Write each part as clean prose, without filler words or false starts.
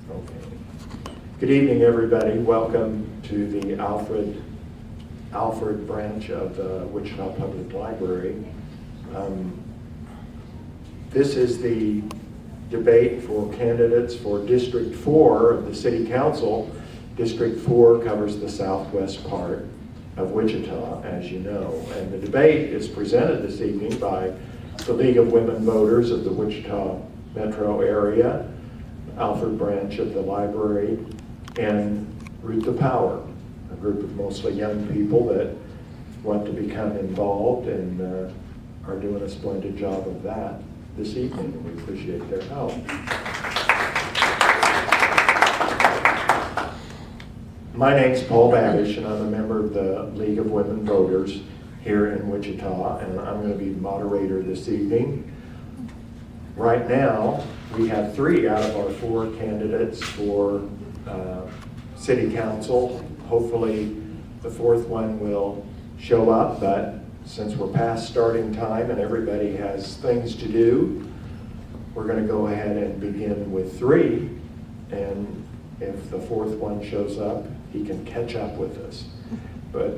Okay. Good evening, everybody. Welcome to the Alford branch of the Wichita Public Library. This is the debate for candidates for District 4 of the City Council. District 4 covers the southwest part of Wichita, as you know. And the debate is presented this evening by the League of Women Voters of the Wichita metro area, Alford branch of the library, and Lwv Forum, a group of mostly young people that want to become involved and are doing a splendid job of that this evening, and we appreciate their help. My name's Paul Babich, and I'm a member of the League of Women Voters here in Wichita, and I'm going to be moderator this evening. Right now, we have 3 out of our 4 candidates for City Council. Hopefully, the 4th one will show up, but since we're past starting time and everybody has things to do, we're going to go ahead and begin with 3, and if the 4th one shows up, he can catch up with us. But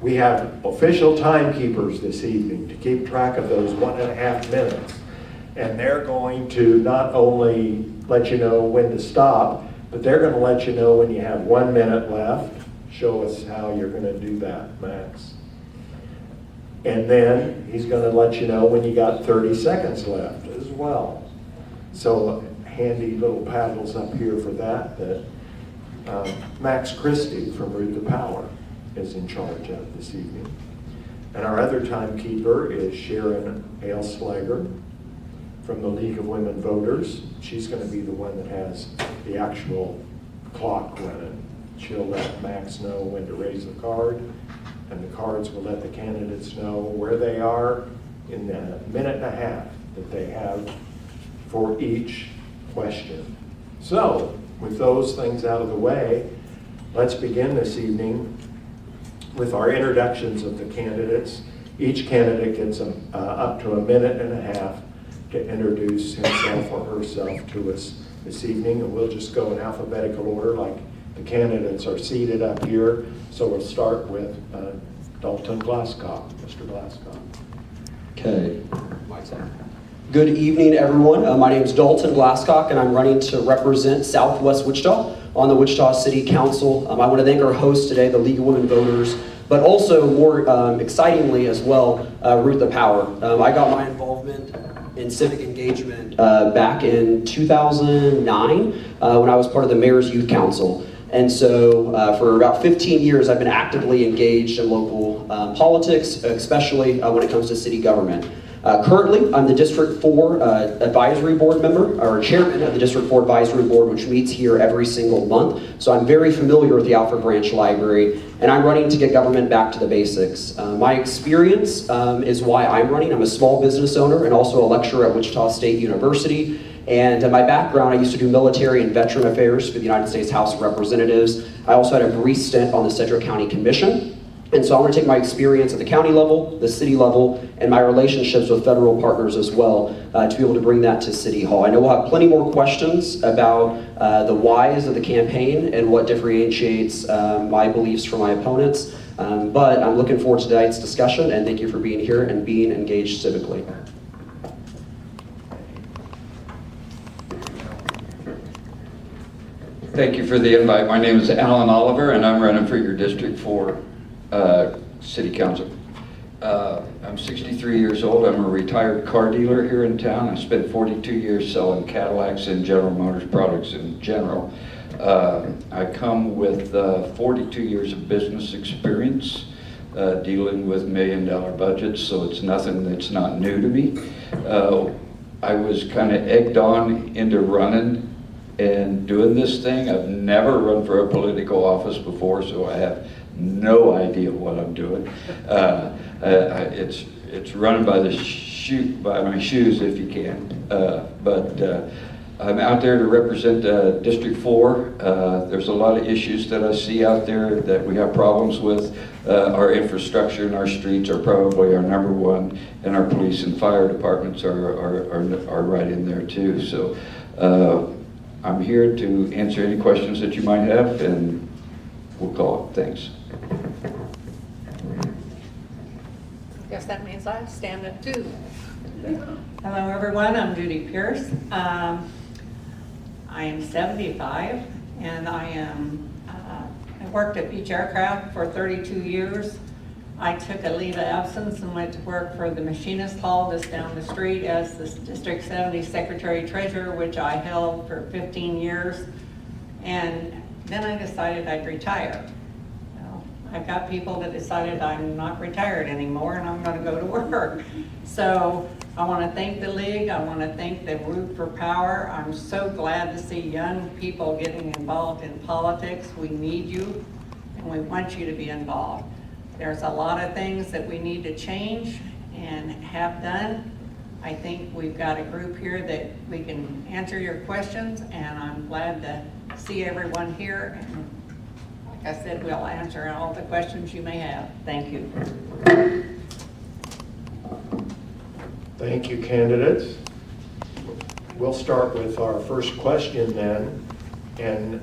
we have official timekeepers this evening to keep track of those 1.5 minutes, and they're going to not only let you know when to stop, but they're going to let you know when you have 1 minute left. Show us how you're going to do that, Max. And then he's going to let you know when you got 30 seconds left as well. So handy little paddles up here for that Max Christie from Lwv Forum is in charge of this evening. And our other timekeeper is Sharon Ailslager from the League of Women Voters. She's going to be the one that has the actual clock running. She'll let Max know when to raise the card, and the cards will let the candidates know where they are in the 1.5 minutes that they have for each question. So, with those things out of the way, let's begin this evening with our introductions of the candidates. Each candidate gets up to 1.5 minutes to introduce himself or herself to us this evening, and we'll just go in alphabetical order like the candidates are seated up here. So we'll start with Dalton Glasscock. Mr. Glasscock. Okay. Good evening, everyone. My name is Dalton Glasscock, and I'm running to represent Southwest Wichita on the Wichita City Council. I want to thank our host today, the League of Women Voters, but also more excitingly as well, Lwv Forum. I got my involvement in civic engagement back in 2009 when I was part of the Mayor's Youth Council. And so for about 15 years, I've been actively engaged in local politics, especially when it comes to city government. Currently, I'm the District 4 Advisory Board member, or Chairman of the District 4 Advisory Board, which meets here every single month. So I'm very familiar with the Alford Branch Library, and I'm running to get government back to the basics. My experience is why I'm running. I'm a small business owner and also a lecturer at Wichita State University. And my background, I used to do military and veteran affairs for the United States House of Representatives. I also had a brief stint on the Sedgwick County Commission. And so I want to take my experience at the county level, the city level, and my relationships with federal partners as well to be able to bring that to City Hall. I know we'll have plenty more questions about the whys of the campaign and what differentiates my beliefs from my opponents. But I'm looking forward to tonight's discussion, and thank you for being here and being engaged civically. Thank you for the invite. My name is Alan Oliver, and I'm running for your District 4 City Council. I'm 63 years old. I'm a retired car dealer here in town. I spent 42 years selling Cadillacs and General Motors products in general. I come with 42 years of business experience dealing with million-dollar budgets, so it's nothing that's not new to me. I was kind of egged on into running and doing this thing. I've never run for a political office before, so I have no idea what I'm doing. It's running by my shoes if you can. But I'm out there to represent District 4. There's a lot of issues that I see out there that we have problems with. Our infrastructure and our streets are probably our number one, and our police and fire departments are right in there too. So I'm here to answer any questions that you might have, and we'll call it. Thanks. Guess that means I stand up too. Hello everyone, I'm Judy Pierce. I am 75 and I worked at Beach Aircraft for 32 years. I took a leave of absence and went to work for the machinist hall just down the street as the District 70 Secretary Treasurer, which I held for 15 years. And then I decided I'd retire. I've got people that decided I'm not retired anymore and I'm going to go to work. So I want to thank the League. I want to thank the Root for Power. I'm so glad to see young people getting involved in politics. We need you and we want you to be involved. There's a lot of things that we need to change and have done. I think we've got a group here that we can answer your questions, and I'm glad to see everyone here. And like I said, we'll answer all the questions you may have. Thank you. Thank you, candidates. We'll start with our first question then. And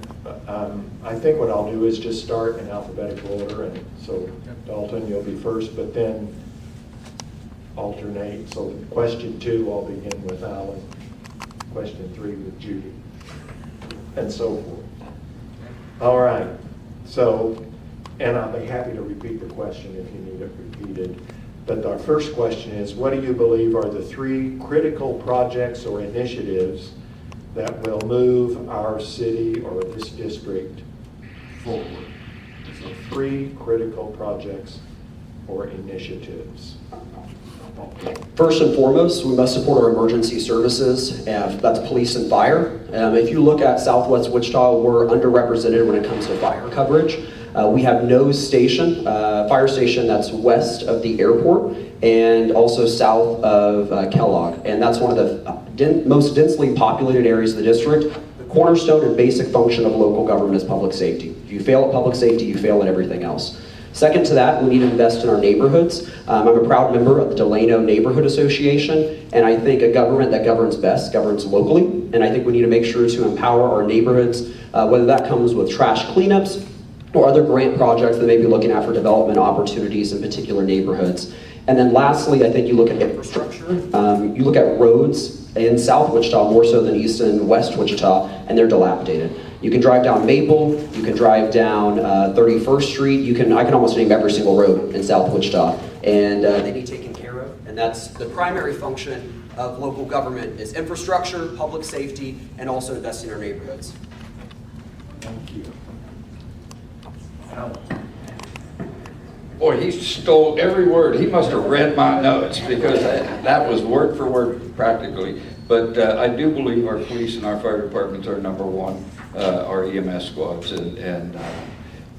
I think what I'll do is just start in alphabetical order. And so Dalton, you'll be first, but then alternate. So question 2, I'll begin with Alan. Question 3 with Judy. And so forth. All right. So, and I'll be happy to repeat the question if you need it repeated. But our first question is, what do you believe are the 3 critical projects or initiatives that will move our city or this district forward? So 3 critical projects or initiatives. First and foremost, we must support our emergency services, that's police and fire. If you look at Southwest Wichita, we're underrepresented when it comes to fire coverage. We have no station, fire station that's west of the airport and also south of Kellogg. And that's one of the most densely populated areas of the district. The cornerstone and basic function of local government is public safety. If you fail at public safety, you fail at everything else. Second to that, we need to invest in our neighborhoods. I'm a proud member of the Delano Neighborhood Association, and I think a government that governs best governs locally, and I think we need to make sure to empower our neighborhoods, whether that comes with trash cleanups or other grant projects that may be looking at for development opportunities in particular neighborhoods. And then lastly, I think you look at infrastructure. You look at roads in South Wichita more so than East and West Wichita, and they're dilapidated. You can drive down Maple, you can drive down 31st Street, I can almost name every single road in South Wichita, and they need taken care of. And that's the primary function of local government is infrastructure, public safety, and also investing in our neighborhoods. Thank you. Alan. Boy, he stole every word. He must have read my notes because that was word for word practically. But I do believe our police and our fire departments are number one, our EMS squads and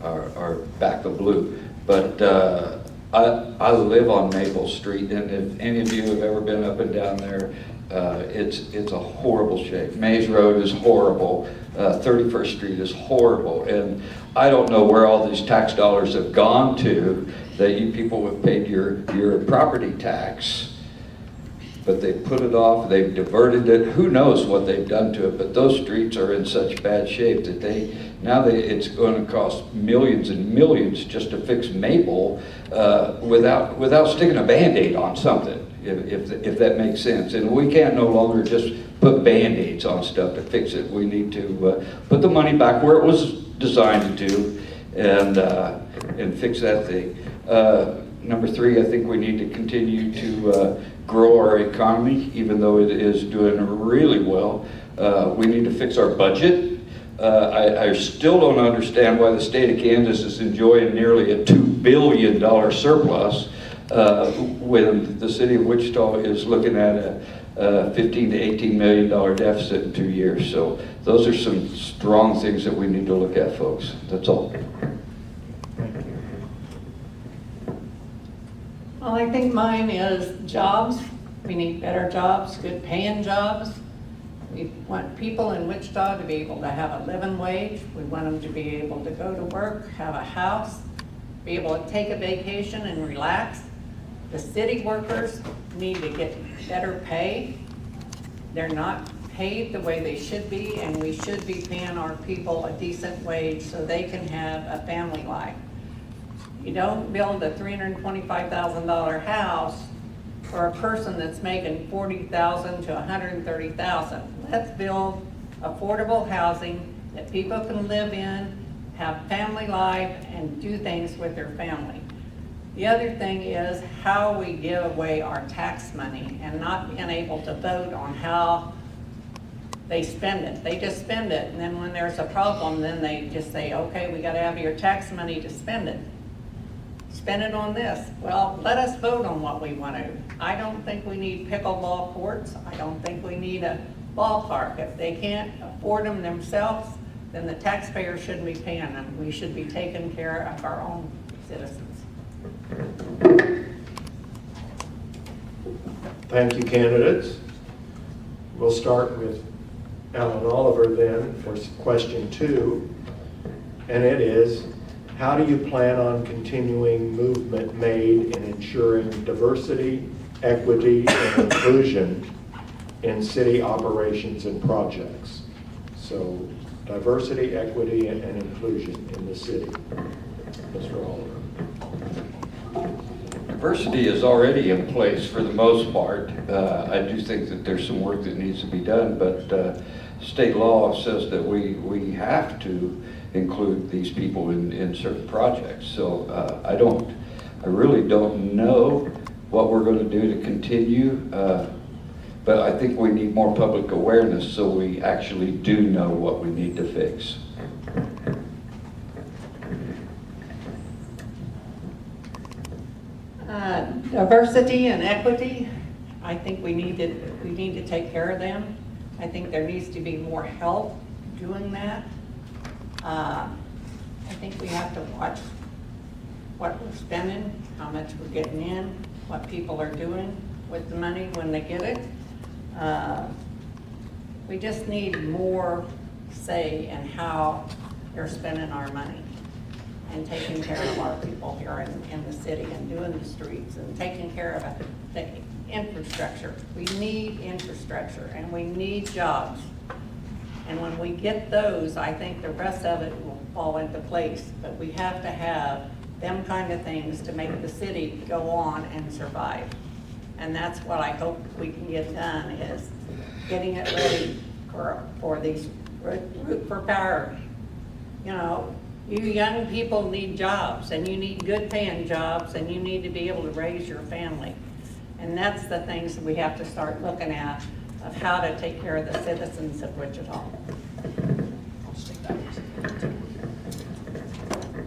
our back of blue. But I live on Maple Street, and if any of you have ever been up and down there, it's a horrible shape. Mays Road is horrible. 31st Street is horrible, and I don't know where all these tax dollars have gone to that you people have paid your property tax, but they put it off, they've diverted it, who knows what they've done to it, but those streets are in such bad shape that it's going to cost millions and millions just to fix Maple without sticking a Band-Aid on something. If that makes sense. And we can't no longer just put Band-Aids on stuff to fix it. We need to put the money back where it was designed to do and fix that thing. Number 3, I think we need to continue to grow our economy, even though it is doing really well. We need to fix our budget. I still don't understand why the state of Kansas is enjoying nearly a $2 billion surplus when the city of Wichita is looking at a $15 to $18 million deficit in 2 years. So those are some strong things that we need to look at, folks. That's all. Well, I think mine is jobs. We need better jobs, good paying jobs. We want people in Wichita to be able to have a living wage. We want them to be able to go to work, have a house, be able to take a vacation and relax. The city workers need to get better pay. They're not paid the way they should be, and we should be paying our people a decent wage so they can have a family life. You don't build a $325,000 house for a person that's making $40,000 to $130,000. Let's build affordable housing that people can live in, have family life, and do things with their family. The other thing is how we give away our tax money and not being able to vote on how they spend it. They just spend it, and then when there's a problem, then they just say, okay, we gotta have your tax money to spend it. Spend it on this. Well, let us vote on what we want to. I don't think we need pickleball courts. I don't think we need a ballpark. If they can't afford them themselves, then the taxpayer shouldn't be paying them. We should be taking care of our own citizens. Thank you, candidates. We'll start with Alan Oliver then for question 2, and it is, how do you plan on continuing movement made in ensuring diversity, equity, and inclusion in city operations and projects? So, diversity, equity, and inclusion in the city. Mr. Oliver. Diversity is already in place for the most part. I do think that there's some work that needs to be done, but state law says that we have to include these people in certain projects. So I really don't know what we're going to do to continue, but I think we need more public awareness so we actually do know what we need to fix. Diversity and equity, I think we need to take care of them. I think there needs to be more help doing that. I think we have to watch what we're spending, how much we're getting in, what people are doing with the money when they get it. We just need more say in how they're spending our money and taking care of our people here in the city and doing the streets and taking care of the infrastructure. We need infrastructure and we need jobs. And when we get those, I think the rest of it will fall into place. But we have to have them kind of things to make the city go on and survive. And that's what I hope we can get done, is getting it ready for these Root for Power. You know, you young people need jobs, and you need good paying jobs, and you need to be able to raise your family. And that's the things that we have to start looking at, of how to take care of the citizens of Wichita.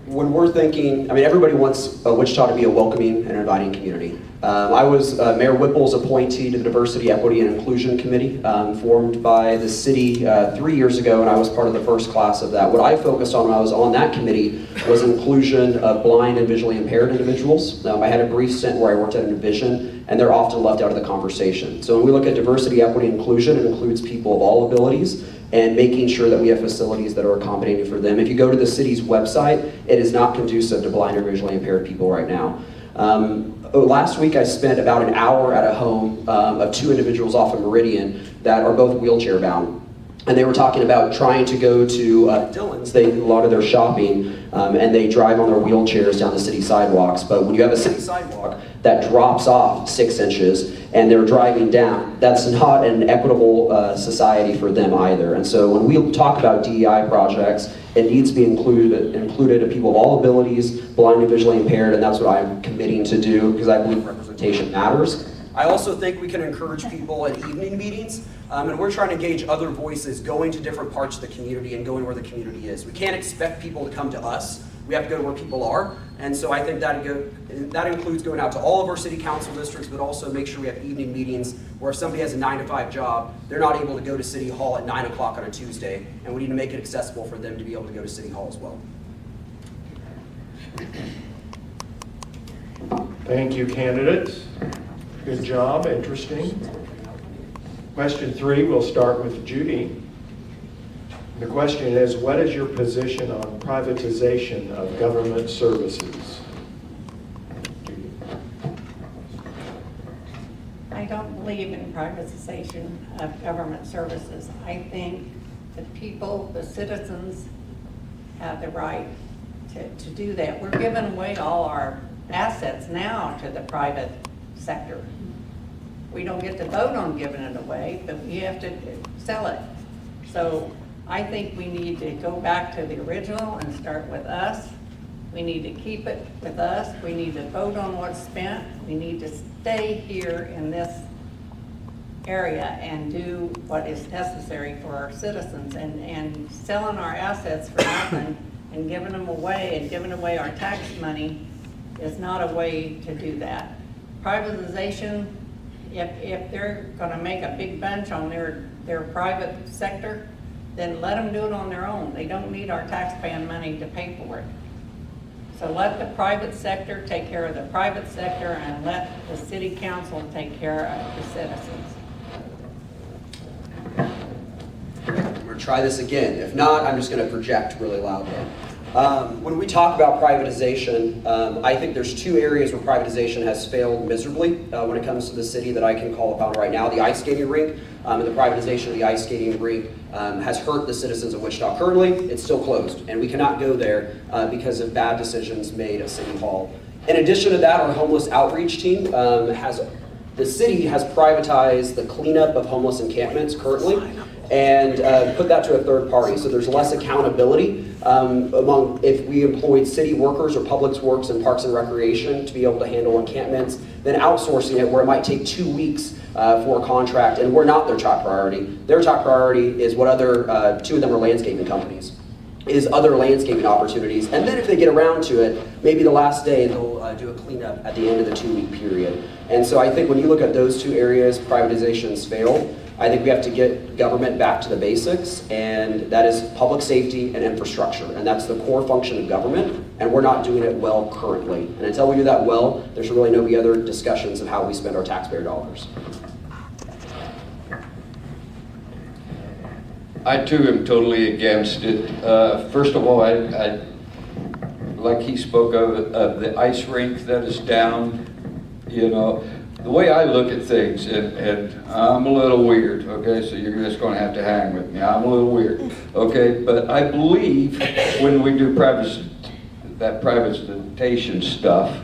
When we're thinking, I mean, everybody wants Wichita to be a welcoming and inviting community. I was Mayor Whipple's appointee to the Diversity, Equity, and Inclusion Committee, formed by the city 3 years ago, and I was part of the first class of that. What I focused on when I was on that committee was inclusion of blind and visually impaired individuals. I had a brief stint where I worked at Envision, and they're often left out of the conversation. So when we look at diversity, equity, and inclusion, it includes people of all abilities, and making sure that we have facilities that are accommodating for them. If you go to the city's website, it is not conducive to blind or visually impaired people right now. Last week I spent about an hour at a home of 2 individuals off of Meridian that are both wheelchair bound. And they were talking about trying to go to Dillon's. They do a lot of their shopping, and they drive on their wheelchairs down the city sidewalks. But when you have a city sidewalk that drops off 6 inches and they're driving down, that's not an equitable society for them either. And so when we talk about DEI projects, it needs to be included of people of all abilities, blind and visually impaired, and that's what I'm committing to do, because I believe representation matters. I also think we can encourage people at evening meetings, and we're trying to engage other voices going to different parts of the community and going where the community is. We can't expect people to come to us. We have to go to where people are, and so I think that includes going out to all of our city council districts, but also make sure we have evening meetings where if somebody has a 9-to-5 job, they're not able to go to City Hall at 9 o'clock on a Tuesday, and we need to make it accessible for them to be able to go to City Hall as well. Thank you, candidates. Good job, interesting. Question 3, we'll start with Judy. The question is, what is your position on privatization of government services? I don't believe in privatization of government services. I think the people, the citizens, have the right to do that. We're giving away all our assets now to the private sector. We don't get to vote on giving it away, but we have to sell it. So I think we need to go back to the original and start with us. We need to keep it with us. We need to vote on what's spent. We need to stay here in this area and do what is necessary for our citizens. And selling our assets for nothing and giving them away and giving away our tax money is not a way to do that. Privatization, if they're gonna make a big bunch on their private sector, then let them do it on their own. They don't need our taxpaying money to pay for it. So let the private sector take care of the private sector and let the city council take care of the citizens. I'm going to try this again. If not, I'm just going to project really loudly. When we talk about privatization, I think there's two areas where privatization has failed miserably when it comes to the city that I can call upon right now. The ice skating rink and the privatization of the ice skating rink has hurt the citizens of Wichita. Currently, it's still closed, and we cannot go there because of bad decisions made at City Hall. In addition to that, our homeless outreach team the city has privatized the cleanup of homeless encampments currently and put that to a third party. So there's less accountability among if we employed city workers or public works and parks and recreation to be able to handle encampments, then outsourcing it where it might take 2 weeks for a contract, and we're not their top priority. Their top priority is what other, two of them are landscaping companies, is other landscaping opportunities. And then if they get around to it, maybe the last day they'll do a cleanup at the end of the 2-week period. And so I think when you look at those two areas, privatization's failed. I think we have to get government back to the basics, and that is public safety and infrastructure. And that's the core function of government, and we're not doing it well currently. And until we do that well, there should really no be other discussions of how we spend our taxpayer dollars. I too am totally against it. First of all, I like he spoke of the ice rink that is down. You know, the way I look at things, and I'm a little weird, okay, so you're just going to have to hang with me. I'm a little weird, okay, but I believe when we do that privatization stuff,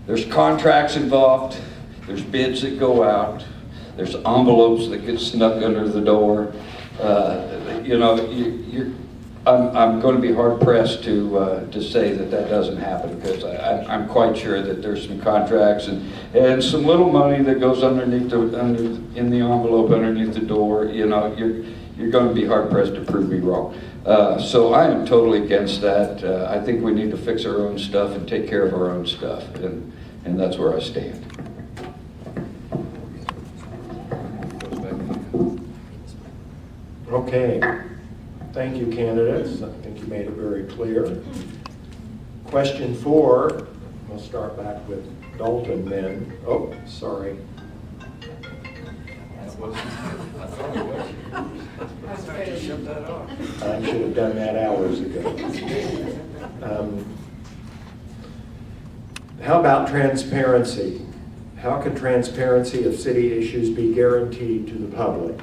there's contracts involved, there's bids that go out, there's envelopes that get snuck under the door. You know, I'm going to be hard pressed to say that doesn't happen, because I'm quite sure that there's some contracts and some little money that goes underneath in the envelope underneath the door. You know, you're going to be hard pressed to prove me wrong. So I am totally against that. I think we need to fix our own stuff and take care of our own stuff, and that's where I stand. Okay, thank you, candidates. I think you made it very clear. Question 4, we'll start back with Dalton then. Oh, sorry. I should have done that hours ago. How about transparency? How can transparency of city issues be guaranteed to the public?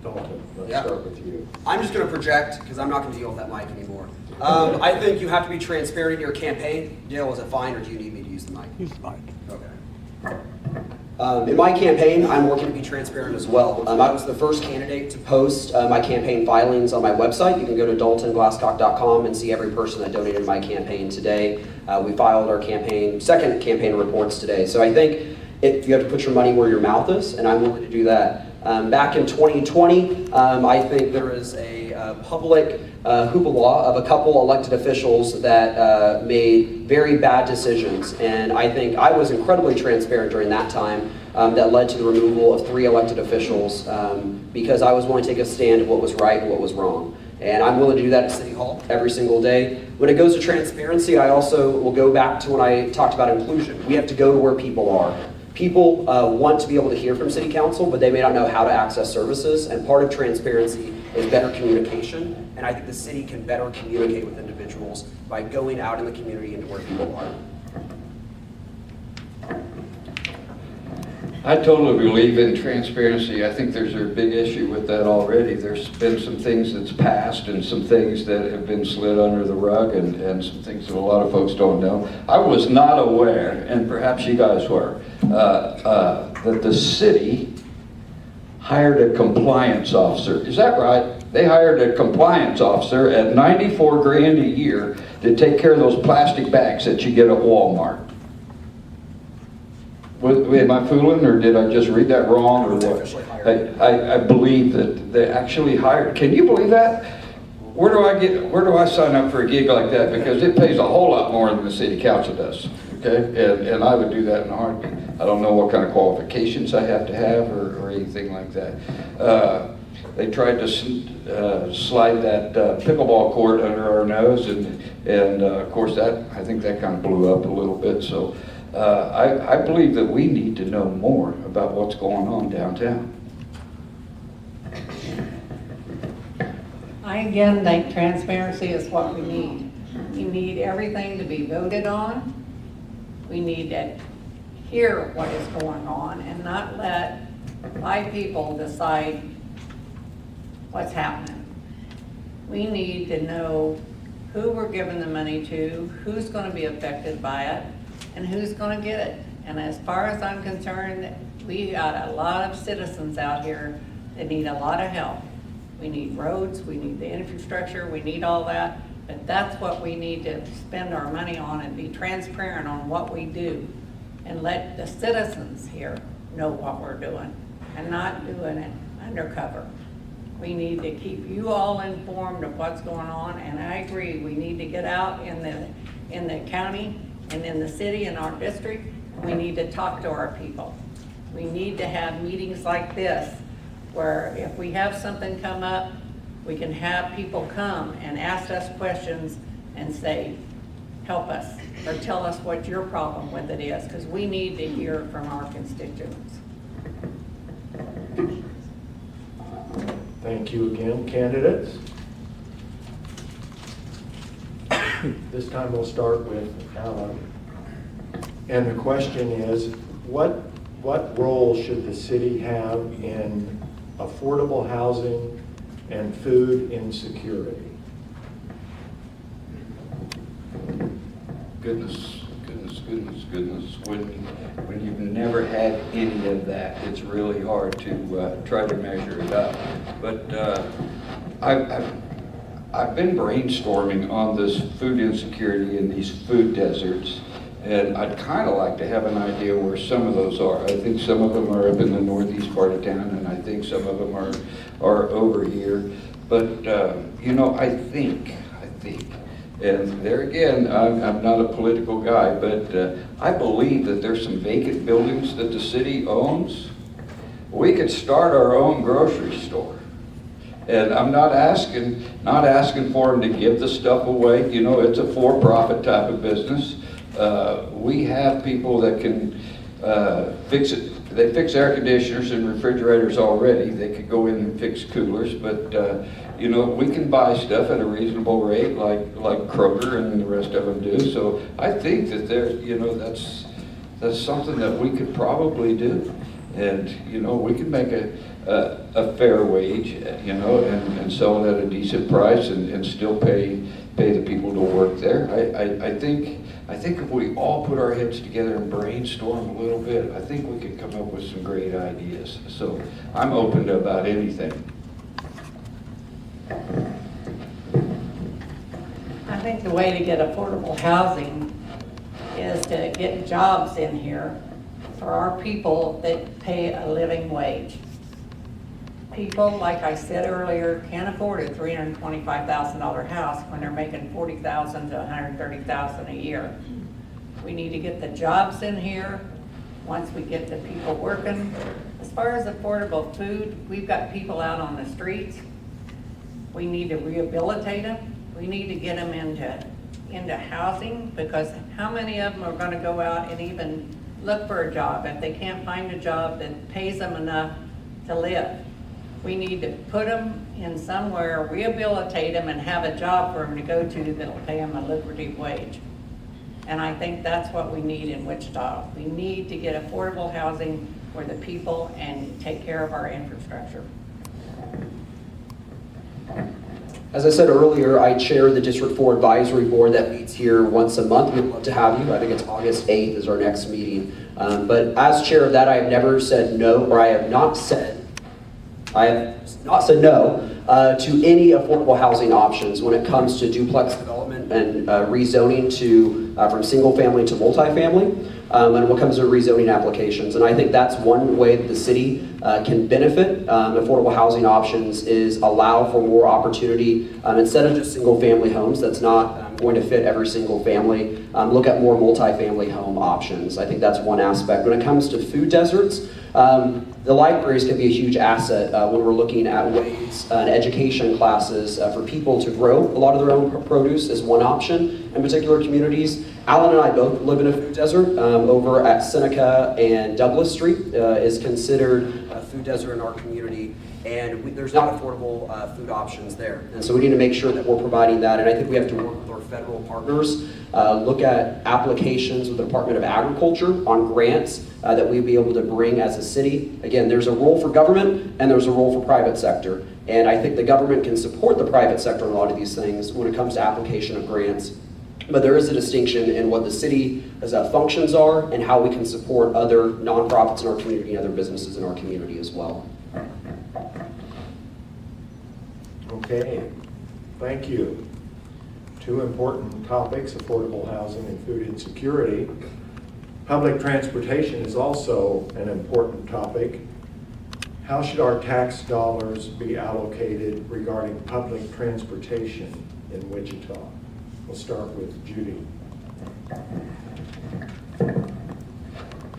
Dalton, let's start with you. I'm just going to project because I'm not going to deal with that mic anymore. I think you have to be transparent in your campaign. Dale, is it fine, or do you need me to use the mic? Use the mic. Okay. In my campaign, I'm working to be transparent as well. I was the first candidate to post my campaign filings on my website. You can go to daltonglasscock.com and see every person that donated to my campaign today. We filed our second campaign reports today. So I think if you have to put your money where your mouth is, and I'm willing to do that. Back in 2020, I think there was a public hoopla of a couple elected officials that made very bad decisions. And I think I was incredibly transparent during that time that led to the removal of 3 elected officials because I was willing to take a stand of what was right and what was wrong. And I'm willing to do that at City Hall every single day. When it goes to transparency, I also will go back to when I talked about inclusion. We have to go to where people are. People want to be able to hear from City Council, but they may not know how to access services, and part of transparency is better communication, and I think the city can better communicate with individuals by going out in the community into where people are. I totally believe in transparency. I think there's a big issue with that already. There's been some things that's passed and some things that have been slid under the rug and some things that a lot of folks don't know. I was not aware, and perhaps you guys were, that the city hired a compliance officer. Is that right? They hired a compliance officer at $94 grand a year to take care of those plastic bags that you get at Walmart. Am I fooling, or did I just read that wrong, or what? I believe that they actually hired. Can you believe that? Where do I sign up for a gig like that? Because it pays a whole lot more than the city council does. Okay, and I would do that in a heartbeat. I don't know what kind of qualifications I have to have or anything like that. They tried to slide that pickleball court under our nose, and of course I think that kind of blew up a little bit. So. I believe that we need to know more about what's going on downtown. I again think transparency is what we need. We need everything to be voted on. We need to hear what is going on and not let 5 people decide what's happening. We need to know who we're giving the money to, who's going to be affected by it, and who's going to get it. And as far as I'm concerned, we got a lot of citizens out here that need a lot of help. We need roads, we need the infrastructure, we need all that, but that's what we need to spend our money on and be transparent on what we do and let the citizens here know what we're doing and not doing it undercover. We need to keep you all informed of what's going on, and I agree, we need to get out in the county and in the city, in our district, we need to talk to our people. We need to have meetings like this, where if we have something come up, we can have people come and ask us questions and say, help us, or tell us what your problem with it is, because we need to hear from our constituents. Thank you again, candidates. This time we'll start with Alan. And the question is, what role should the city have in affordable housing and food insecurity? Goodness. When you've never had any of that, it's really hard to try to measure it up. But I've been brainstorming on this food insecurity in these food deserts, and I'd kind of like to have an idea where some of those are. I think some of them are up in the northeast part of town, and I think some of them are over here. But I think, and there again, I'm not a political guy, but I believe that there's some vacant buildings that the city owns. We could start our own grocery store. And I'm not asking for them to give the stuff away. It's a for-profit type of business. We have people that can fix it. They fix air conditioners and refrigerators already. They could go in and fix coolers, but we can buy stuff at a reasonable rate, like Kroger and the rest of them do. So I think that that's something that we could probably do, and we can make a fair wage, and sell it at a decent price, and still pay the people to work there. I think if we all put our heads together and brainstorm a little bit, I think we could come up with some great ideas. So I'm open to about anything. I think the way to get affordable housing is to get jobs in here for our people that pay a living wage. People, like I said earlier, can't afford a $325,000 house when they're making $40,000 to $130,000 a year. We need to get the jobs in here once we get the people working. As far as affordable food, we've got people out on the streets. We need to rehabilitate them. We need to get them into housing, because how many of them are going to go out and even look for a job if they can't find a job that pays them enough to live? We need to put them in somewhere, rehabilitate them, and have a job for them to go to that'll pay them a lucrative wage. And I think that's what we need in Wichita. We need to get affordable housing for the people and take care of our infrastructure. As I said earlier, I chair the District 4 Advisory Board that meets here once a month. We'd love to have you. I think it's August 8th is our next meeting. But as chair of that, I have never said no, or I have not said no to any affordable housing options when it comes to duplex development and rezoning from single family to multifamily. And when it comes to rezoning applications. And I think that's one way that the city can benefit affordable housing options is allow for more opportunity instead of just single family homes. That's not going to fit every single family. Look at more multifamily home options. I think that's one aspect. When it comes to food deserts, the libraries can be a huge asset when we're looking at ways and education classes for people to grow a lot of their own produce is one option in particular communities. Alan and I both live in a food desert over at Seneca and Douglas Street is considered a food desert in our community, and there's not affordable food options there. And so we need to make sure that we're providing that, and I think we have to work with our federal partners, look at applications with the Department of Agriculture on grants that we'd be able to bring as a city. Again, there's a role for government and there's a role for private sector, and I think the government can support the private sector in a lot of these things when it comes to application of grants. But there is a distinction in what the city's functions are and how we can support other nonprofits in our community and other businesses in our community as well. Okay, thank you. Two important topics, affordable housing and food insecurity. Public transportation is also an important topic. How should our tax dollars be allocated regarding public transportation in Wichita? We'll start with Judy.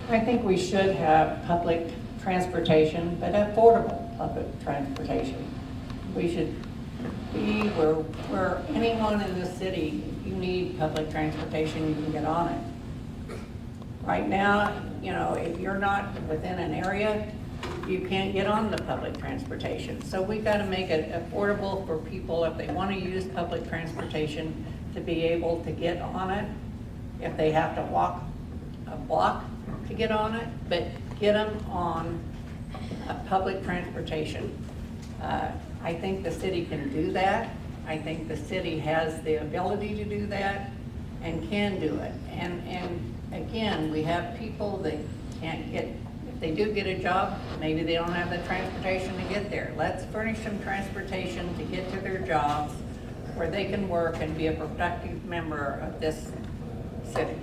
I think we should have public transportation, but affordable public transportation. We should be where anyone in the city, if you need public transportation, you can get on it. Right now, if you're not within an area, you can't get on the public transportation. So we've got to make it affordable for people if they want to use public transportation to be able to get on it. If they have to walk a block to get on it, but get them on public transportation. I think the city can do that. I think the city has the ability to do that and can do it. And again, we have people that can't get, if they do get a job, maybe they don't have the transportation to get there. Let's furnish them transportation to get to their jobs where they can work and be a productive member of this city.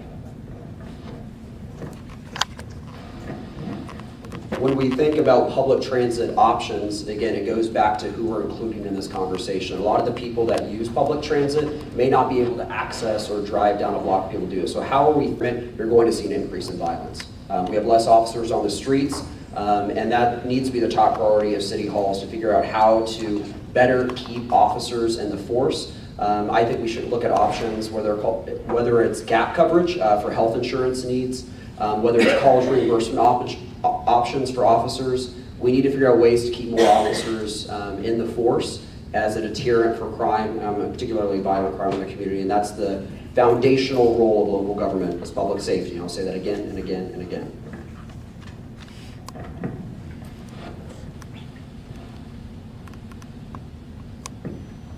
When we think about public transit options, again, it goes back to who we're including in this conversation. A lot of the people that use public transit may not be able to access or drive down a block to be able to do it. So how are we, you're going to see an increase in violence. We have less officers on the streets, and that needs to be the top priority of city halls to figure out how to better keep officers in the force. I think we should look at options, whether it's gap coverage for health insurance needs, whether it's college reimbursement options for officers. We need to figure out ways to keep more officers in the force as a deterrent for crime, particularly violent crime in the community, and that's the foundational role of local government is public safety. I'll say that again and again and again.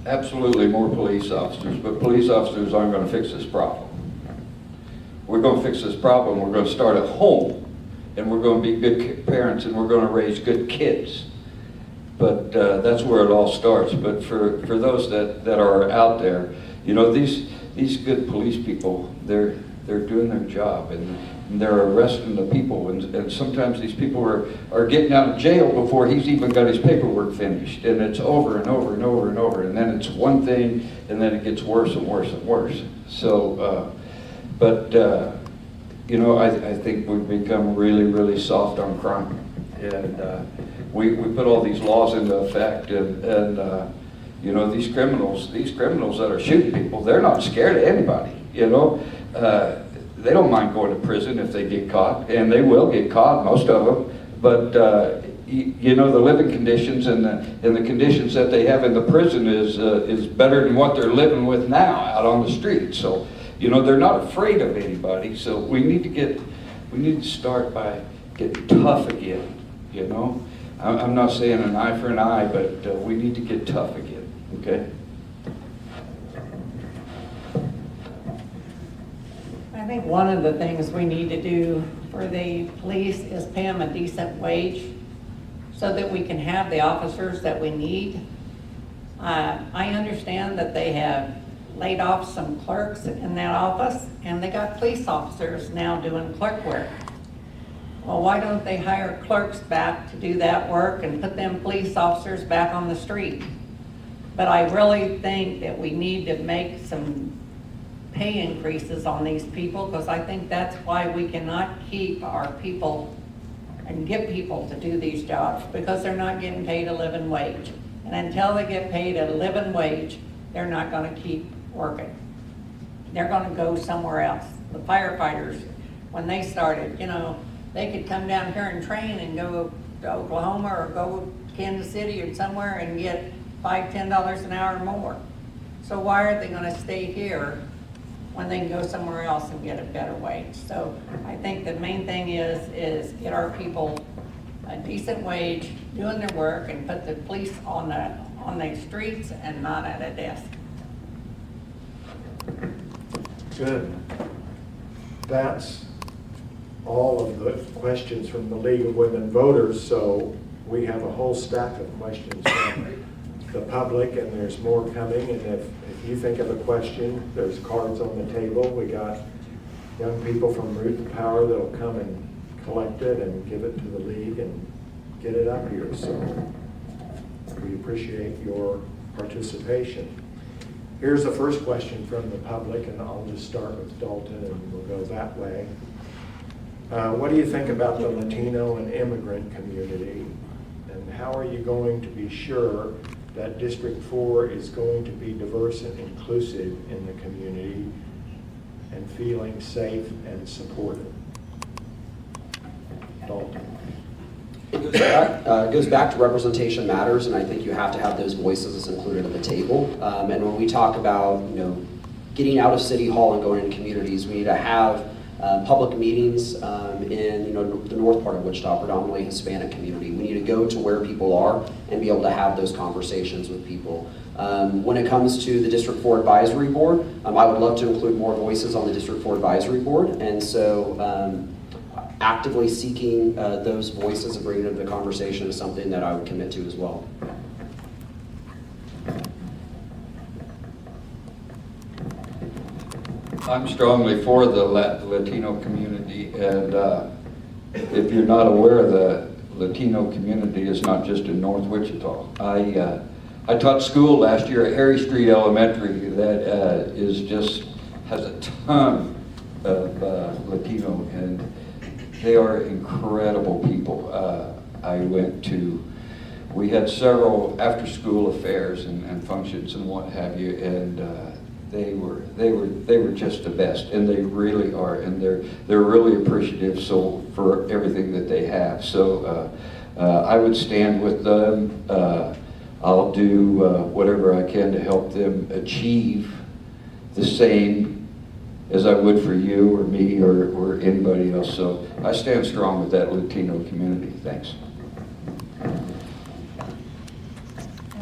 Absolutely more police officers, but police officers aren't going to fix this problem. We're going to fix this problem. We're going to start at home, and we're going to be good parents, and we're going to raise good kids. But that's where it all starts. But for those that are out there, these good police people, they're doing their job, and they're arresting the people, and sometimes these people are getting out of jail before he's even got his paperwork finished, and it's over and over and over and over, and then it's one thing, and then it gets worse and worse and worse. So, I think we've become really, really soft on crime, and we put all these laws into effect, and these criminals that are shooting people, they're not scared of anybody, They don't mind going to prison if they get caught, and they will get caught, most of them. But the living conditions and the conditions that they have in the prison is better than what they're living with now out on the street. So, they're not afraid of anybody. So we need to start by get tough again, you know? I'm not saying an eye for an eye, but we need to get tough again, okay? I think one of the things we need to do for the police is pay them a decent wage so that we can have the officers that we need. I understand that they have laid off some clerks in that office, and they got police officers now doing clerk work. Well, why don't they hire clerks back to do that work and put them police officers back on the street? But I really think that we need to make some pay increases on these people, because I think that's why we cannot keep our people and get people to do these jobs, because they're not getting paid a living wage. And until they get paid a living wage, they're not gonna keep working. They're gonna go somewhere else. The firefighters, when they started, you know, they could come down here and train and go to Oklahoma or go to Kansas City or somewhere and get $5, $10 an hour more. So why are they gonna stay here when they can go somewhere else and get a better wage? So I think the main thing is get our people a decent wage, doing their work, and put the police on the streets and not at a desk. Good. That's all of the questions from the League of Women Voters, so we have a whole stack of questions from the public, and there's more coming. And if you think of a question, there's cards on the table. We got young people from Root to Power that'll come and collect it and give it to the League and get it up here. So we appreciate your participation. Here's the first question from the public, and I'll just start with Dalton and we'll go that way. What do you think about the Latino and immigrant community? And how are you going to be sure that District 4 is going to be diverse and inclusive in the community and feeling safe and supported? Dalton. It goes back to representation matters, and I think you have to have those voices included at the table. And when we talk about, you know, getting out of City Hall and going into communities, we need to have public meetings in, you know, the north part of Wichita, predominantly Hispanic community. We need to go to where people are and be able to have those conversations with people. When it comes to the District 4 Advisory Board, I would love to include more voices on the District 4 Advisory Board, and so actively seeking those voices and bringing them to the conversation is something that I would commit to as well. I'm strongly for the Latino community, and if you're not aware, the Latino community is not just in North Wichita. I taught school last year at Harry Street Elementary that has a ton of Latino, and they are incredible people. We had several after-school affairs and functions and what have you, and they were just the best, and they really are, and they're really appreciative for everything that they have. So I would stand with them. I'll do whatever I can to help them achieve the same as I would for you or me or anybody else. So I stand strong with that Latino community. Thanks. I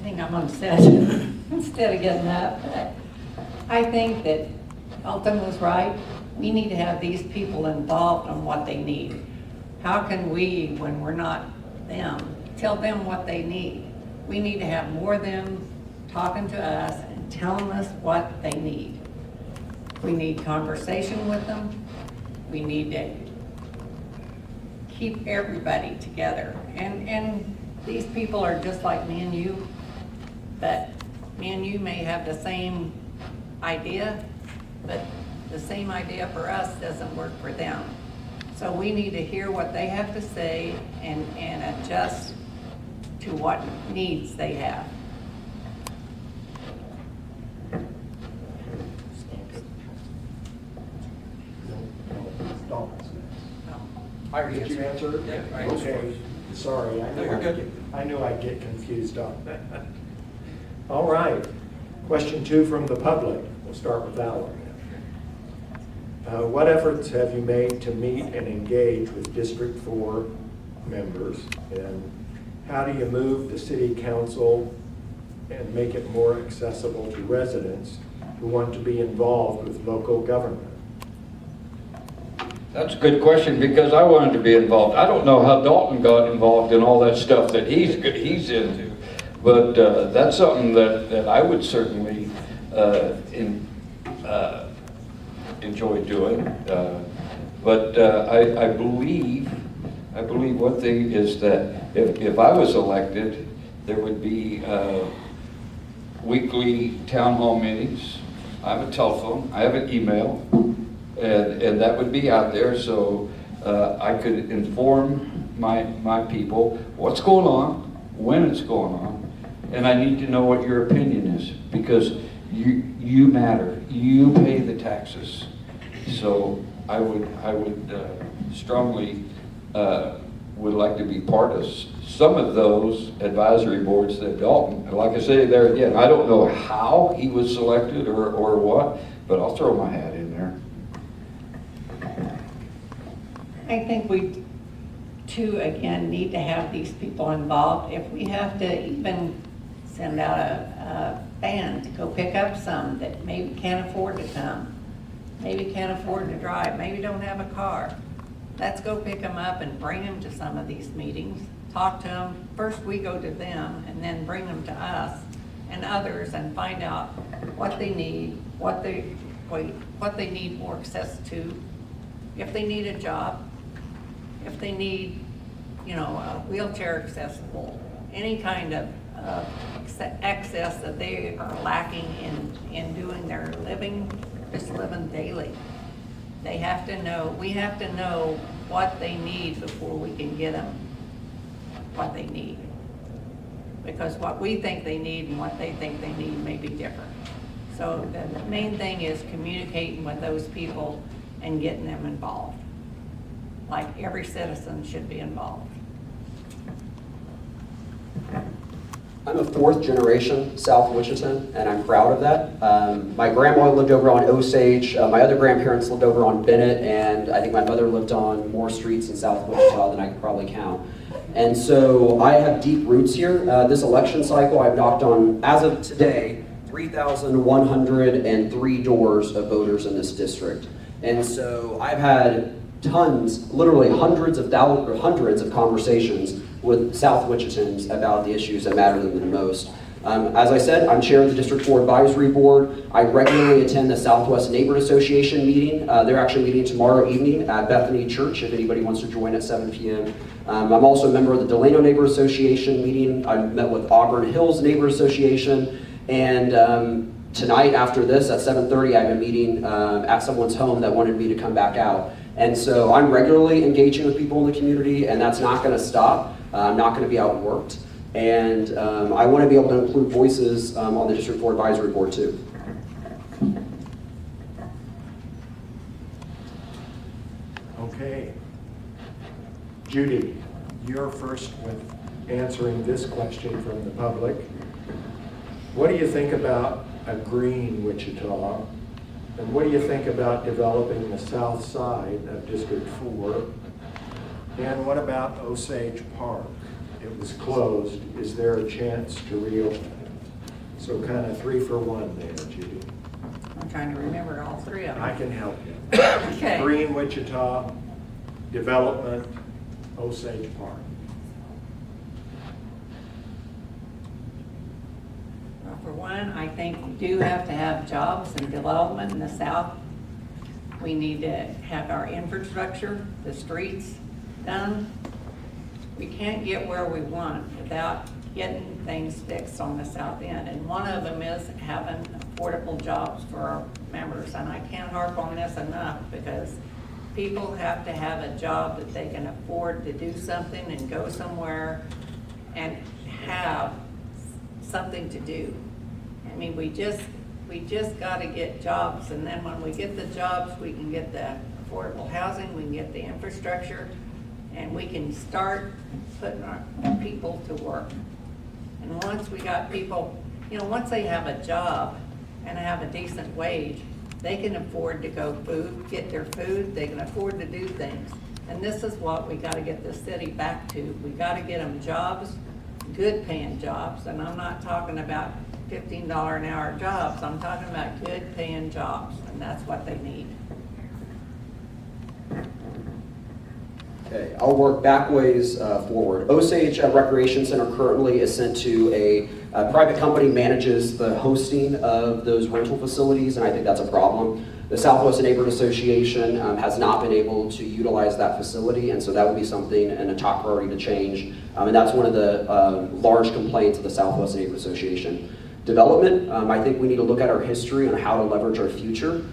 think I'm upset instead of getting up. But I think that Dalton was right. We need to have these people involved on what they need. How can we, when we're not them, tell them what they need? We need to have more of them talking to us and telling us what they need. We need conversation with them. We need to keep everybody together. And these people are just like me and you, but me and you may have the same idea, but the same idea for us doesn't work for them. So we need to hear what they have to say and adjust to what needs they have. Did you answer it? Yeah. Okay, sorry, I knew I'd get confused on that. All right, question 2 from the public. We'll start with Alan. What efforts have you made to meet and engage with District 4 members? And how do you move the city council and make it more accessible to residents who want to be involved with local government? That's a good question, because I wanted to be involved. I don't know how Dalton got involved in all that stuff that he's into, but that's something that I would certainly enjoy doing. But I believe one thing is that if I was elected, there would be weekly town hall meetings. I have a telephone, I have an email, and that would be out there, so I could inform my people what's going on, when it's going on, and I need to know what your opinion is, because you matter. You pay the taxes. So I would strongly would like to be part of some of those advisory boards that Dalton, and like I say there again, I don't know how he was selected or what, but I'll throw my hat in there. I think we, too, again, need to have these people involved. If we have to even send out a band to go pick up some that maybe can't afford to come, maybe can't afford to drive, maybe don't have a car, let's go pick them up and bring them to some of these meetings, talk to them. First we go to them and then bring them to us and others and find out what they need, what they need more access to, if they need a job, if they need, a wheelchair accessible, any kind of access that they are lacking in doing their living, just living daily. They have to know, we have to know what they need before we can get them what they need. Because what we think they need and what they think they need may be different. So the main thing is communicating with those people and getting them involved. Like every citizen should be involved. I'm a fourth generation South Wichita, and I'm proud of that. My grandma lived over on Osage, my other grandparents lived over on Bennett, and I think my mother lived on more streets in South Wichita than I could probably count. And so I have deep roots here. This election cycle, I've knocked on, as of today, 3,103 doors of voters in this district. And so I've had tons, literally hundreds of conversations with South Wichitans about the issues that matter to them the most. As I said, I'm chair of the District 4 Advisory Board. I regularly attend the Southwest Neighborhood Association meeting. They're actually meeting tomorrow evening at Bethany Church if anybody wants to join at 7 p.m. I'm also a member of the Delano Neighborhood Association meeting. I met with Auburn Hills Neighborhood Association, and tonight after this at 7:30 I have a meeting at someone's home that wanted me to come back out. And so I'm regularly engaging with people in the community, and that's not going to stop. I'm not going to be outworked. And I want to be able to include voices on the District 4 Advisory Board too. Okay. Judy, you're first with answering this question from the public. What do you think about a green Wichita? And what do you think about developing the south side of District 4? And what about Osage Park? It was closed. Is there a chance to reopen it? So kind of 3 for 1 there, Judy. I'm trying to remember all three of them. I can help you. Okay. Green Wichita, development, Osage Park. Well, for one, I think we do have to have jobs and development in the South. We need to have our infrastructure, the streets done. We can't get where we want without getting things fixed on the south end. And one of them is having affordable jobs for our members. And I can't harp on this enough because people have to have a job that they can afford to do something and go somewhere and have something to do. I mean, we just got to get jobs, and then when we get the jobs, we can get the affordable housing, we can get the infrastructure, and we can start putting our people to work. And once we got people, once they have a job and have a decent wage, They can afford to get their food, they can afford to do things. And this is what we gotta get the city back to. We gotta get them jobs, good paying jobs, and I'm not talking about $15 an hour jobs, I'm talking about good paying jobs, and that's what they need. Okay, I'll work backways forward. Osage Recreation Center currently is sent to a private company, manages the hosting of those rental facilities, and I think that's a problem. The Southwest Neighborhood Association has not been able to utilize that facility, and so that would be something and a top priority to change. And that's one of the large complaints of the Southwest Neighborhood Association. Development, I think we need to look at our history on how to leverage our future.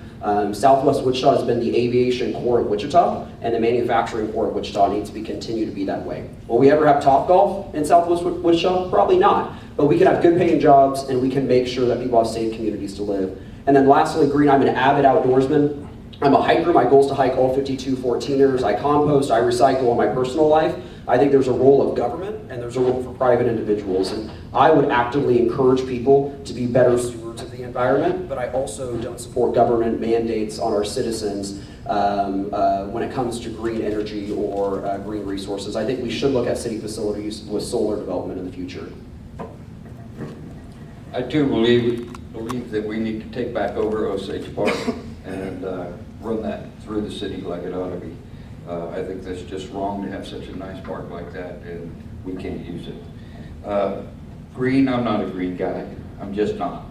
Southwest Wichita has been the aviation core of Wichita, and the manufacturing core of Wichita needs to continue to be that way. Will we ever have Topgolf in Southwest Wichita? Probably not. But we can have good paying jobs, and we can make sure that people have safe communities to live. And then lastly, green, I'm an avid outdoorsman. I'm a hiker. My goal is to hike all 52 14ers. I compost, I recycle in my personal life. I think there's a role of government and there's a role for private individuals. And I would actively encourage people to be better stewards of the environment, but I also don't support government mandates on our citizens when it comes to green energy or green resources. I think we should look at city facilities with solar development in the future. I too believe that we need to take back over Osage Park and run that through the city like it ought to be. I think that's just wrong to have such a nice park like that, and we can't use it. Green, I'm not a green guy. I'm just not.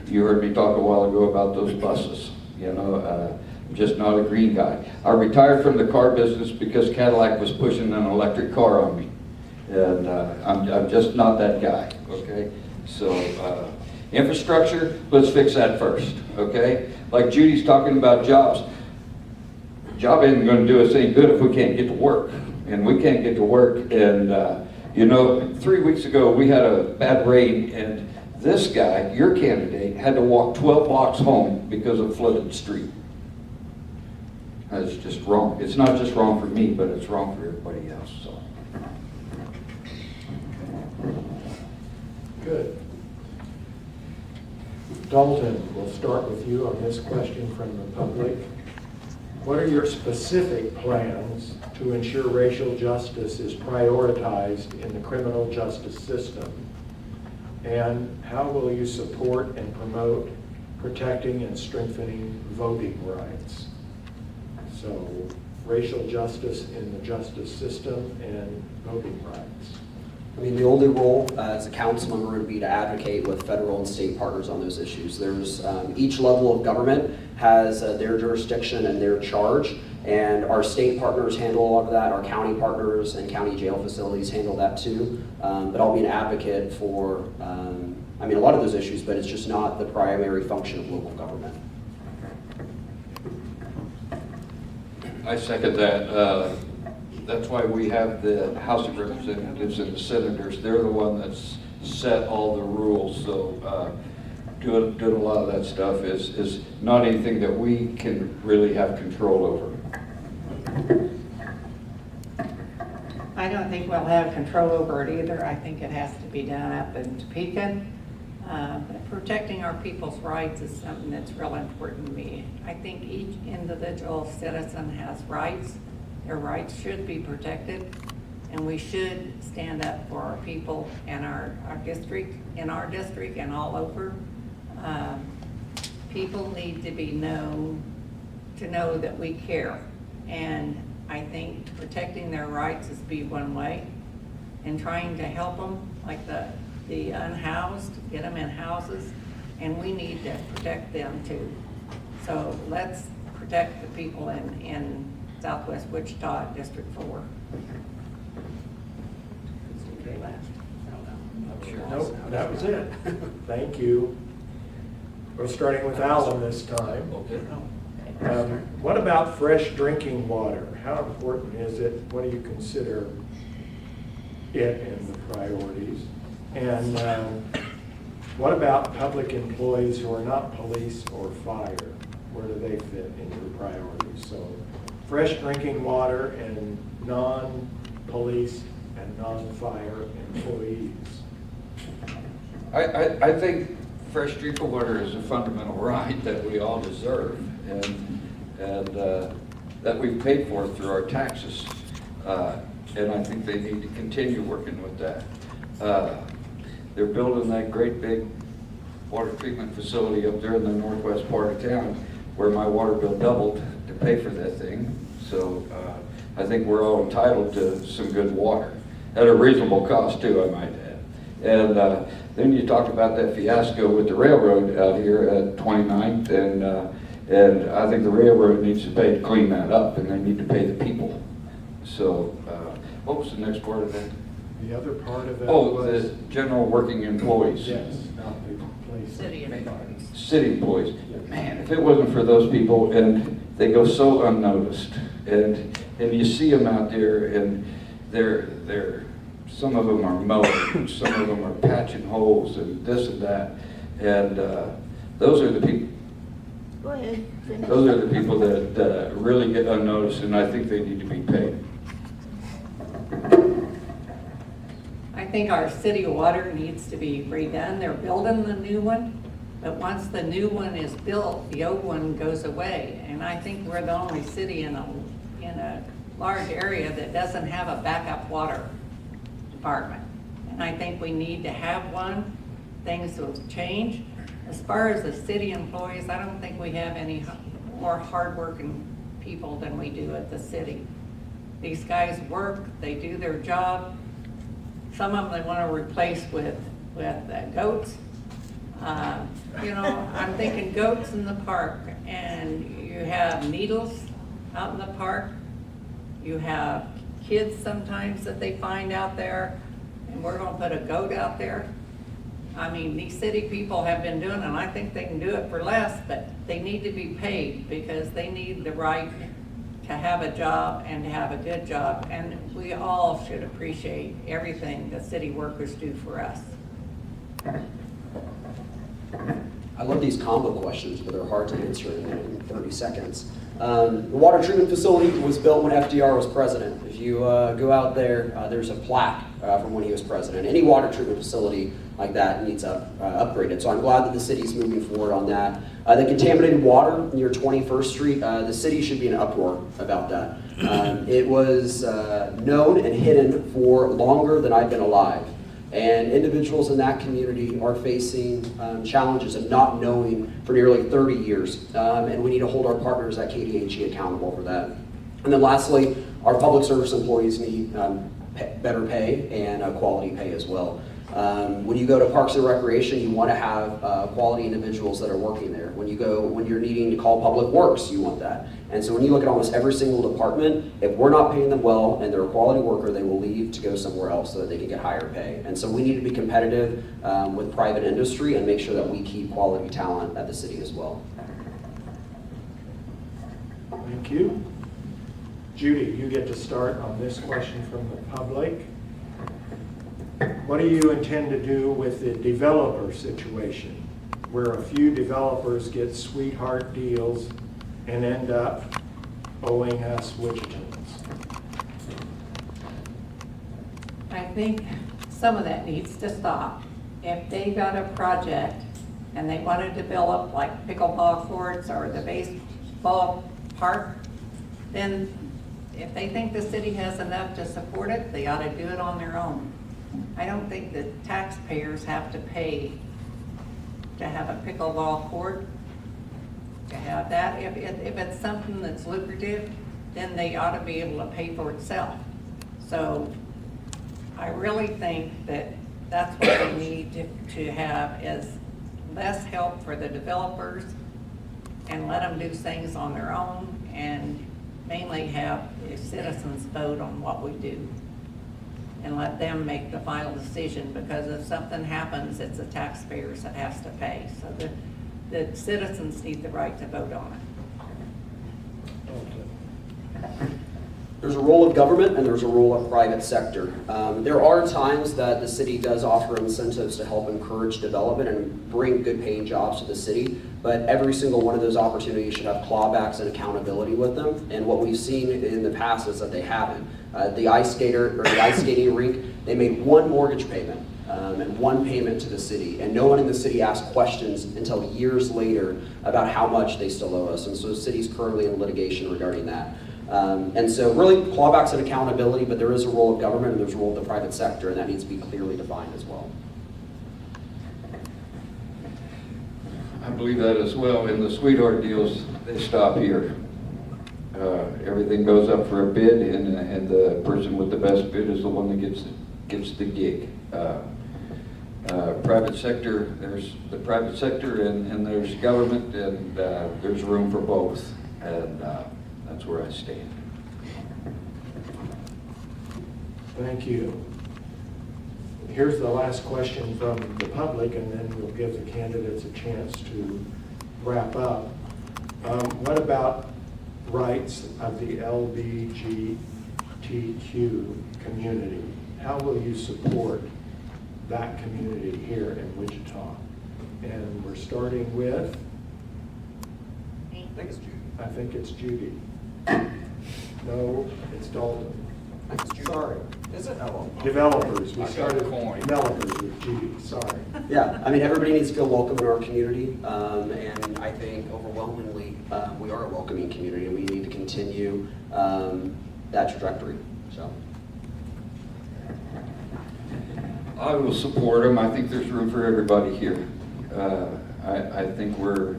You heard me talk a while ago about those buses. You know, I'm just not a green guy. I retired from the car business because Cadillac was pushing an electric car on me, and I'm just not that guy. Okay, so infrastructure, let's fix that first. Okay, like Judy's talking about jobs. Job isn't going to do us any good if we can't get to work, and we can't get to work. And you know, 3 weeks ago we had a bad rain, and this guy, your candidate, had to walk 12 blocks home because of flooded street. That's just wrong. It's not just wrong for me, but it's wrong for everybody else. So. Good. Dalton, we'll start with you on this question from the public. What are your specific plans to ensure racial justice is prioritized in the criminal justice system? And how will you support and promote protecting and strengthening voting rights? So, racial justice in the justice system and voting rights. I mean, the only role as a council member would be to advocate with federal and state partners on those issues. There's each level of government has their jurisdiction and their charge, and our state partners handle a lot of that. Our county partners and county jail facilities handle that too. But I'll be an advocate for, I mean, a lot of those issues, but it's just not the primary function of local government. I second that. That's why we have the House of Representatives and the Senators. They're the one that's set all the rules. So doing a lot of that stuff is not anything that we can really have control over. I don't think we'll have control over it either. I think it has to be done up in Topeka. But protecting our people's rights is something that's real important to me. I think each individual citizen has rights. Their rights should be protected, and we should stand up for our people and our district, in our district and all over. People need to be known to know that we care, and I think protecting their rights is be one way, and trying to help them, like the unhoused, get them in houses, and we need to protect them too. So let's protect the people in Southwest Wichita, District 4. Nope, that was it. Thank you. We're starting with Alan this time. What about fresh drinking water? How important is it? What do you consider it in the priorities? And what about public employees who are not police or fire? Where do they fit in your priorities? So, fresh drinking water and non-police and non-fire employees. I think fresh drinking water is a fundamental right that we all deserve, and that we've paid for through our taxes. And I think they need to continue working with that. They're building that great big water treatment facility up there in the northwest part of town, where my water bill doubled to pay for that thing. So I think we're all entitled to some good water at a reasonable cost too, I might add. And then you talked about that fiasco with the railroad out here at 29th, and I think the railroad needs to pay to clean that up, and they need to pay the people. So what was the next part of that? The other part of it Oh, was... the general working employees. Yes, not the place. City employees. City employees. Man, if it wasn't for those people, and they go so unnoticed, and you see them out there, and they're some of them are mowing, some of them are patching holes, and this and that, and those are the people. Go ahead. Finish. Those are the people that really get unnoticed, and I think they need to be paid. I think our city water needs to be redone. They're building the new one, but once the new one is built, the old one goes away. And I think we're the only city in a large area that doesn't have a backup water department. And I think we need to have one. Things will change. As far as the city employees, I don't think we have any more hardworking people than we do at the city. These guys work, they do their job. Some of them they want to replace with goats. You know, I'm thinking goats in the park, and you have needles out in the park. You have kids sometimes that they find out there, and we're going to put a goat out there. I mean, these city people have been doing it, and I think they can do it for less, but they need to be paid because they need the right to have a job and to have a good job. And we all should appreciate everything the city workers do for us. I love these combo questions, but they're hard to answer in 30 seconds. The water treatment facility was built when FDR was president. If you go out there, there's a plaque from when he was president. Any water treatment facility like that needs upgraded. So I'm glad that the city's moving forward on that. The contaminated water near 21st Street, the city should be in an uproar about that. It was known and hidden for longer than I've been alive. And individuals in that community are facing challenges of not knowing for nearly 30 years. And we need to hold our partners at KDHE accountable for that. And then lastly, our public service employees need better pay and quality pay as well. When you go to Parks and Recreation, you want to have quality individuals that are working there. When you're needing to call Public Works, you want that. And so when you look at almost every single department, if we're not paying them well and they're a quality worker, they will leave to go somewhere else so that they can get higher pay. And so we need to be competitive with private industry and make sure that we keep quality talent at the city as well. Thank you. Judy, you get to start on this question from the public. What do you intend to do with the developer situation, where a few developers get sweetheart deals and end up owing us Wichitans? I think some of that needs to stop. If they got a project and they want to develop like pickleball courts or the baseball park, then if they think the city has enough to support it, they ought to do it on their own. I don't think that taxpayers have to pay to have a pickleball court, to have that. If it's something that's lucrative, then they ought to be able to pay for itself. So I really think that that's what we need to have is less help for the developers and let them do things on their own and mainly have the citizens vote on what we do. And let them make the final decision, because if something happens, it's the taxpayers that has to pay. So the citizens need the right to vote on it. There's a role of government and there's a role of private sector. There are times that the city does offer incentives to help encourage development and bring good paying jobs to the city, but every single one of those opportunities should have clawbacks and accountability with them. And what we've seen in the past is that they haven't. The ice skating rink, they made one mortgage payment and one payment to the city. And no one in the city asked questions until years later about how much they still owe us. And so the city's currently in litigation regarding that. And so really clawbacks and accountability, but there is a role of government and there's a role of the private sector, and that needs to be clearly defined as well. I believe that as well. In the sweetheart deals, they stop here. Everything goes up for a bid, and the person with the best bid is the one that gets the gig. Private sector, there's the private sector and there's government, and there's room for both, and that's where I stand. Thank you. Here's the last question from the public, and then we'll give the candidates a chance to wrap up. What about rights of the LGBTQ community? How will you support that community here in Wichita? And we're starting with, I think it's Judy. I think it's Judy. No, it's Dalton. Sorry. Is it? Oh, well. Developers, we I got started a coin. developers with Judy, sorry. Yeah, I mean, everybody needs to feel welcome in our community, and I think overwhelmingly, we are a welcoming community, and we need to continue that trajectory, so. I will support them. I think there's room for everybody here. I think we're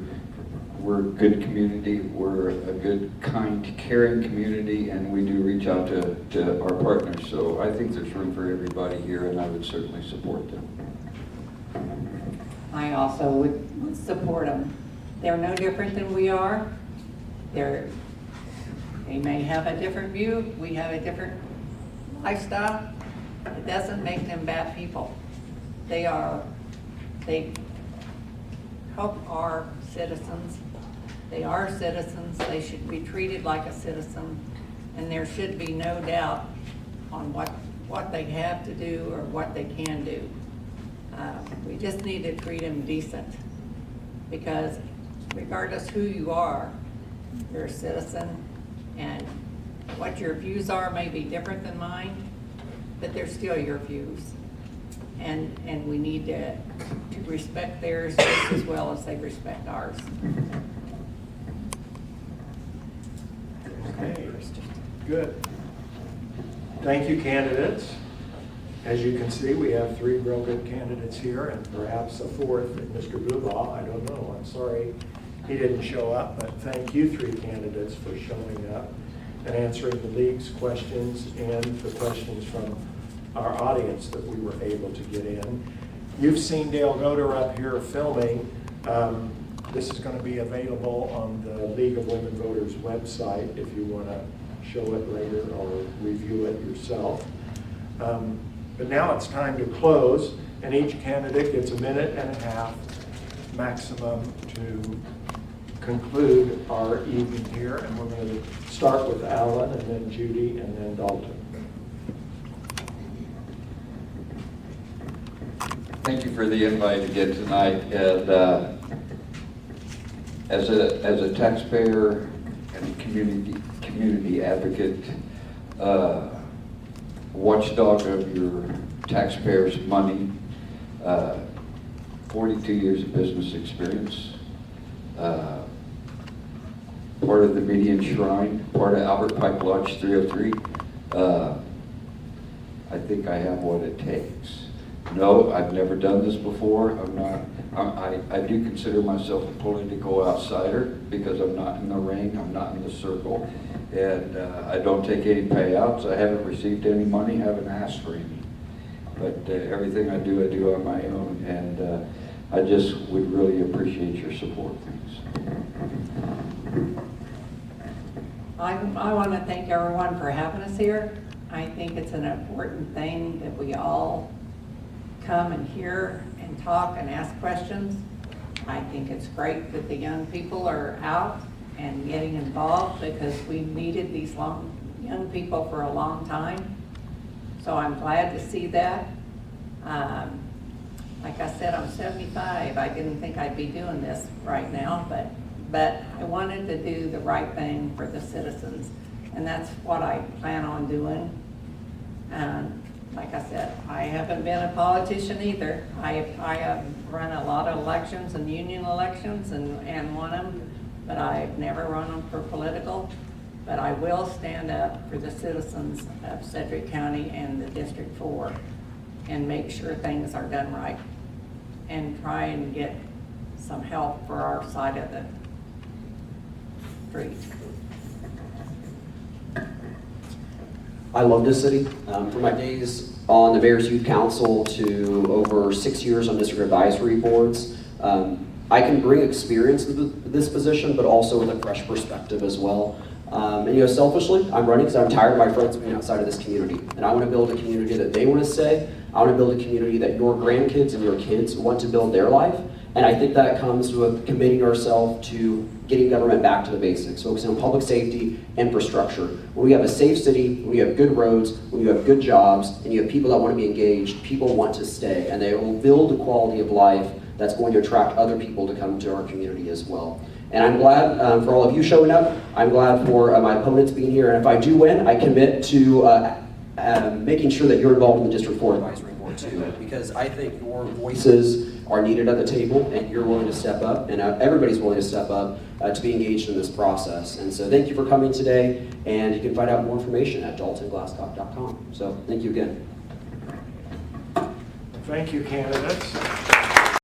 a good community. We're a good, kind, caring community, and we do reach out to our partners. So I think there's room for everybody here, and I would certainly support them. I also would support them. They're no different than we are. They may have a different view. We have a different lifestyle. It doesn't make them bad people. They help our citizens. They are citizens. They should be treated like a citizen, and there should be no doubt on what they have to do or what they can do. We just need to treat them decent, because regardless who you are, you're a citizen, and what your views are may be different than mine, but they're still your views. And we need to respect theirs just as well as they respect ours. Okay, good. Thank you, candidates. As you can see, we have 3 real good candidates here, and perhaps a 4th, Mr. Blubaugh. I don't know. I'm sorry he didn't show up, but thank you 3 candidates for showing up and answering the league's questions and the questions from our audience that we were able to get in. You've seen Dale Goter up here filming. This is going to be available on the League of Women Voters website if you want to show it later or review it yourself. But now it's time to close, and each candidate gets 1.5 minutes maximum to conclude our evening here. And we're going to start with Alan, and then Judy, and then Dalton. Thank you for the invite again tonight. And as a taxpayer and community advocate, watchdog of your taxpayers' money, 42 years of business experience, part of the Meridian Shrine, part of Alford Pike Lodge 303. I think I have what it takes. No, I've never done this before. I do consider myself a political outsider because I'm not in the ring, I'm not in the circle, and I don't take any payouts. I haven't received any money, haven't asked for any. But everything I do on my own, and I just would really appreciate your support. Thanks. I want to thank everyone for having us here. I think it's an important thing that we all come and hear and talk and ask questions. I think it's great that the young people are out and getting involved, because we needed these young people for a long time. So I'm glad to see that. Like I said, I'm 75. I didn't think I'd be doing this right now, but I wanted to do the right thing for the citizens, and that's what I plan on doing. like I said, I haven't been a politician either. I have run a lot of elections and union elections and won them, but I've never run them for political. But I will stand up for the citizens of Sedgwick County and the District 4 and make sure things are done right and try and get some help for our side of the street. I love this city. From my days on the Mayor's Youth Council to over 6 years on district advisory boards, I can bring experience to this position, but also with a fresh perspective as well. And selfishly, I'm running because I'm tired of my friends being outside of this community. And I want to build a community that they want to stay. I want to build a community that your grandkids and your kids want to build their life. And I think that comes with committing ourselves to getting government back to the basics, focusing on public safety, infrastructure. When we have a safe city, when you have good roads, when you have good jobs, and you have people that want to be engaged, people want to stay. And they will build a quality of life that's going to attract other people to come to our community as well. And I'm glad for all of you showing up. I'm glad for my opponents being here. And if I do win, I commit to making sure that you're involved in the District 4 Advisory Board too, because I think your voices are needed at the table and you're willing to step up and everybody's willing to step up to be engaged in this process. And so thank you for coming today, and you can find out more information at daltonglasscock.com. So thank you again. Thank you, candidates.